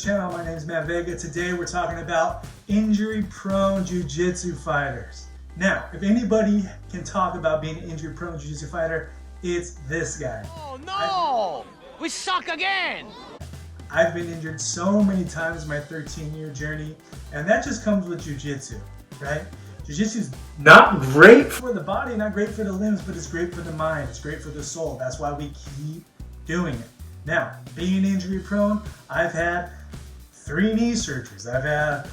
channel. My name is Matt Vega. Today we're talking about injury-prone jiu-jitsu fighters. Now, if anybody can talk about being an injury-prone jiu-jitsu fighter, it's this guy. Oh no! We suck again! I've been injured so many times in my 13-year journey, and that just comes with jiu-jitsu, right? Jiu-jitsu is not great for the body, not great for the limbs, but it's great for the mind, it's great for the soul. That's why we keep doing it. Now, being injury prone, I've had 3 knee surgeries. I've had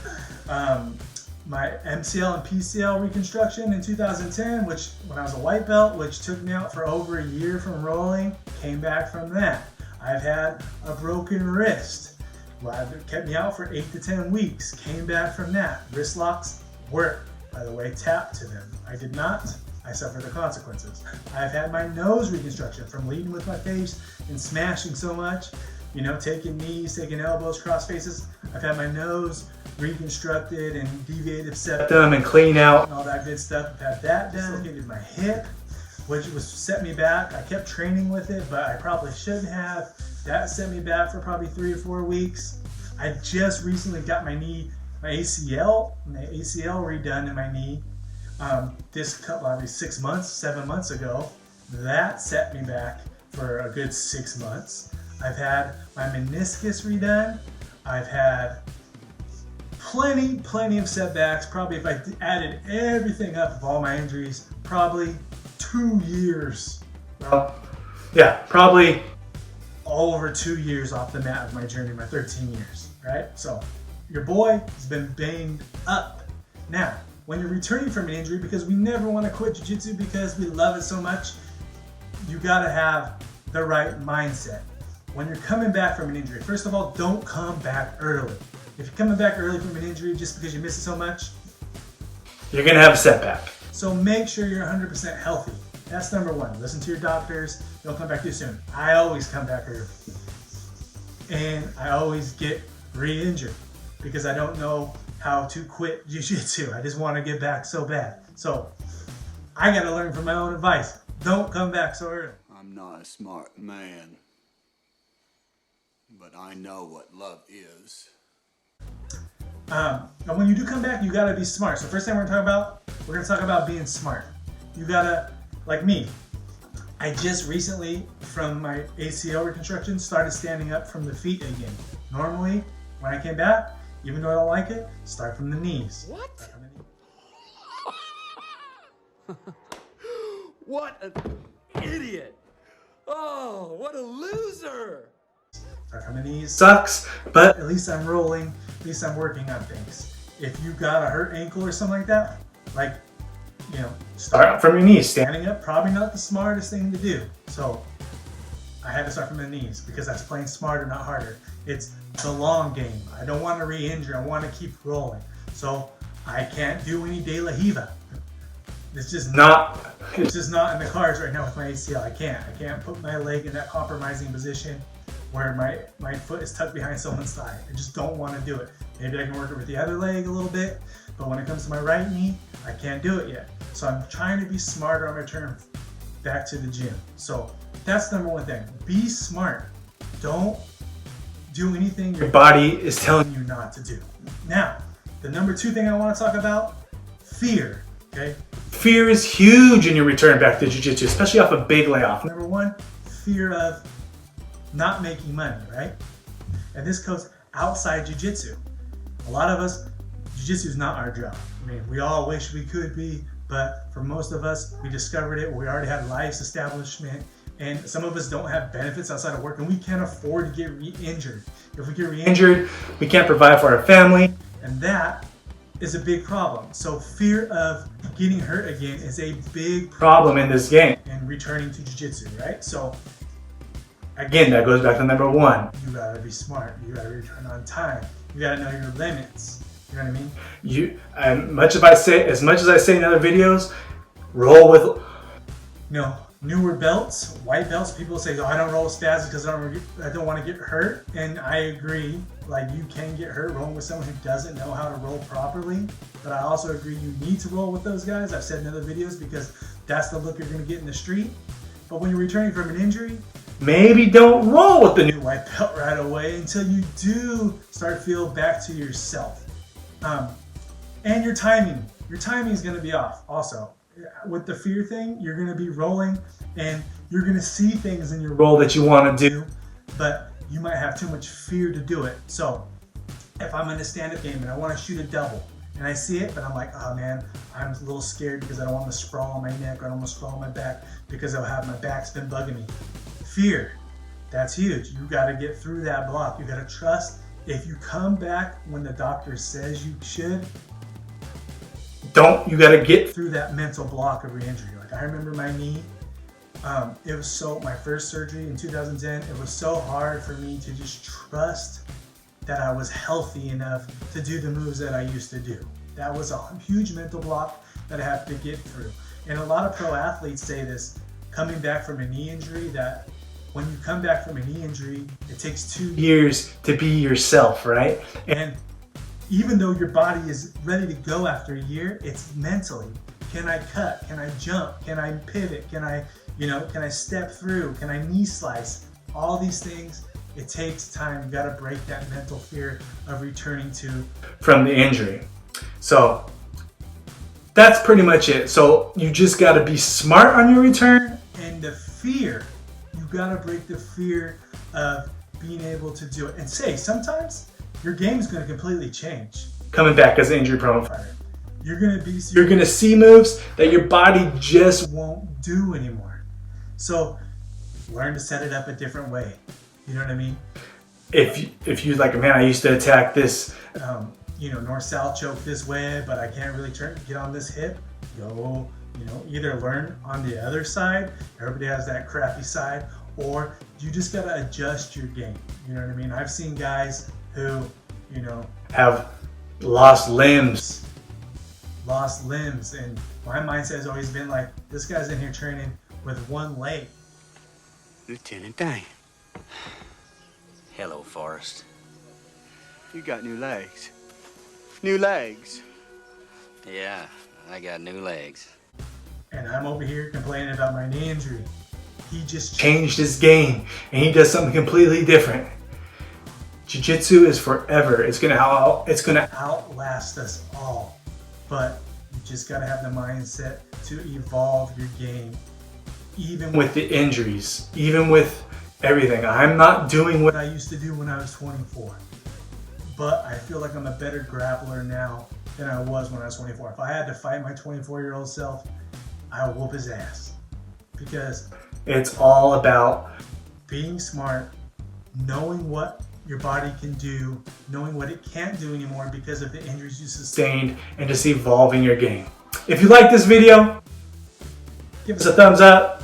my MCL and PCL reconstruction in 2010, which when I was a white belt, which took me out for over a year from rolling, came back from that. I've had a broken wrist. Well, it kept me out for 8 to 10 weeks, came back from that. Wrist locks work, by the way, tap to them. I did not. I suffered the consequences. I've had my nose reconstruction from leading with my face and smashing so much, you know, taking knees, taking elbows, cross faces. I've had my nose reconstructed and deviated septum and clean out and all that good stuff. I've had that done. Dislocated my hip, which was set me back. I kept training with it, but I probably shouldn't have. That set me back for probably 3 or 4 weeks. I just recently got my ACL redone in my knee. This probably 6 months, 7 months ago. That set me back for a good 6 months. I've had my meniscus redone. I've had plenty of setbacks. Probably if I added everything up of all my injuries, probably 2 years. Well, yeah, probably all over 2 years off the mat of my journey, my 13 years, right? So your boy has been banged up. Now, when you're returning from an injury, because we never want to quit jiu-jitsu because we love it so much, you gotta have the right mindset. When you're coming back from an injury, first of all, don't come back early. If you're coming back early from an injury just because you miss it so much, you're gonna have a setback. So make sure you're 100% healthy. That's number one. Listen to your doctors. They'll come back too soon. I always come back early. And I always get re-injured because I don't know how to quit jiu-jitsu. I just want to get back so bad. So I got to learn from my own advice. Don't come back so early. I'm not a smart man, but I know what love is. And when you do come back, you got to be smart. So first thing we're going to talk about being smart. You got to, like me, I just recently, from my ACL reconstruction, started standing up from the feet again. Normally, when I came back, even though I don't like it, start from the knees. What? What an idiot! Oh, what a loser! Start from the knees. Sucks, but at least I'm rolling. At least I'm working on things. If you got a hurt ankle or something like that, like, you know, start from your knees. Standing up, probably not the smartest thing to do. So I had to start from the knees because that's playing smarter, not harder. It's the long game. I don't want to re-injure. I want to keep rolling. So I can't do any de la Hiva. It's just not in the cards right now with my ACL. I can't put my leg in that compromising position where my foot is tucked behind someone's thigh. I just don't want to do it. Maybe I can work it with the other leg a little bit, but when it comes to my right knee, I can't do it yet. So I'm trying to be smarter on my return back to the gym. So that's number one thing. Be smart. Don't do anything your body is telling you not to do. Now, the number 2 thing I want to talk about, fear, okay? Fear is huge in your return back to jiu-jitsu, especially off a big layoff. Number 1, fear of not making money, right? And this goes outside jiu-jitsu. A lot of us, jiu-jitsu is not our job. I mean, we all wish we could be, but for most of us, we discovered it. We already had life's establishment. And some of us don't have benefits outside of work, and we can't afford to get re-injured. If we get re-injured, we can't provide for our family, and that is a big problem. So fear of getting hurt again is a big problem in this game and returning to jiu-jitsu, right? So again, that goes back to number 1. You gotta be smart. You gotta return on time. You gotta know your limits. You know what I mean? As much as I say in other videos, roll with, you know, newer belts, white belts. People say, oh, I don't roll with spaz because I don't want to get hurt. And I agree, like, you can get hurt rolling with someone who doesn't know how to roll properly. But I also agree you need to roll with those guys. I've said in other videos because that's the look you're going to get in the street. But when you're returning from an injury, maybe don't roll with the new white belt right away until you do start to feel back to yourself. And your timing is going to be off also. With the fear thing, you're going to be rolling and you're going to see things in your roll that you want to do, but you might have too much fear to do it. So if I'm in a stand-up game and I want to shoot a double and I see it, but I'm like, oh man, I'm a little scared because I don't want to sprawl on my neck or I don't want to sprawl on my back because I'll have my back's been bugging me. Fear, that's huge. You got to get through that block. You got to trust. If you come back when the doctor says you should, you got to get through that mental block of re-injury. Like I remember my knee, it was my first surgery in 2010, it was so hard for me to just trust that I was healthy enough to do the moves that I used to do. That was a huge mental block that I had to get through. And a lot of pro athletes say this, coming back from a knee injury, that when you come back from a knee injury, it takes 2 years to be yourself, right? And even though your body is ready to go after a year, it's mentally. Can I cut? Can I jump? Can I pivot? Can I step through? Can I knee slice? All these things, it takes time. You gotta break that mental fear of returning from the injury. So that's pretty much it. So you just gotta be smart on your return, and the fear, you gotta break the fear of being able to do it. And sometimes your game's going to completely change coming back as an injury-prone fighter. You're going to see moves that your body just won't do anymore. So learn to set it up a different way. You know what I mean? If you like, man, I used to attack this, north-south choke this way, but I can't really get on this hip. Go, either learn on the other side. Everybody has that crappy side, or you just got to adjust your game. You know what I mean? I've seen guys who, have lost limbs, and my mindset has always been like, this guy's in here training with one leg. Lieutenant Dan, Hello, Forrest. you got new legs. New legs. Yeah, I got new legs. And I'm over here complaining about my knee injury. He just changed his game and he does something completely different. Jiu-Jitsu is forever. It's gonna outlast us all. But you just gotta have the mindset to evolve your game, even with the injuries, even with everything. I'm not doing what I used to do when I was 24, but I feel like I'm a better grappler now than I was when I was 24. If I had to fight my 24-year-old self, I would whoop his ass, because it's all about being smart, knowing what your body can do, knowing what it can't do anymore because of the injuries you sustained, and just evolving your game. If you like this video, give us a thumbs up,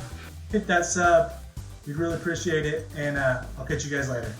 hit that sub, we'd really appreciate it, and I'll catch you guys later.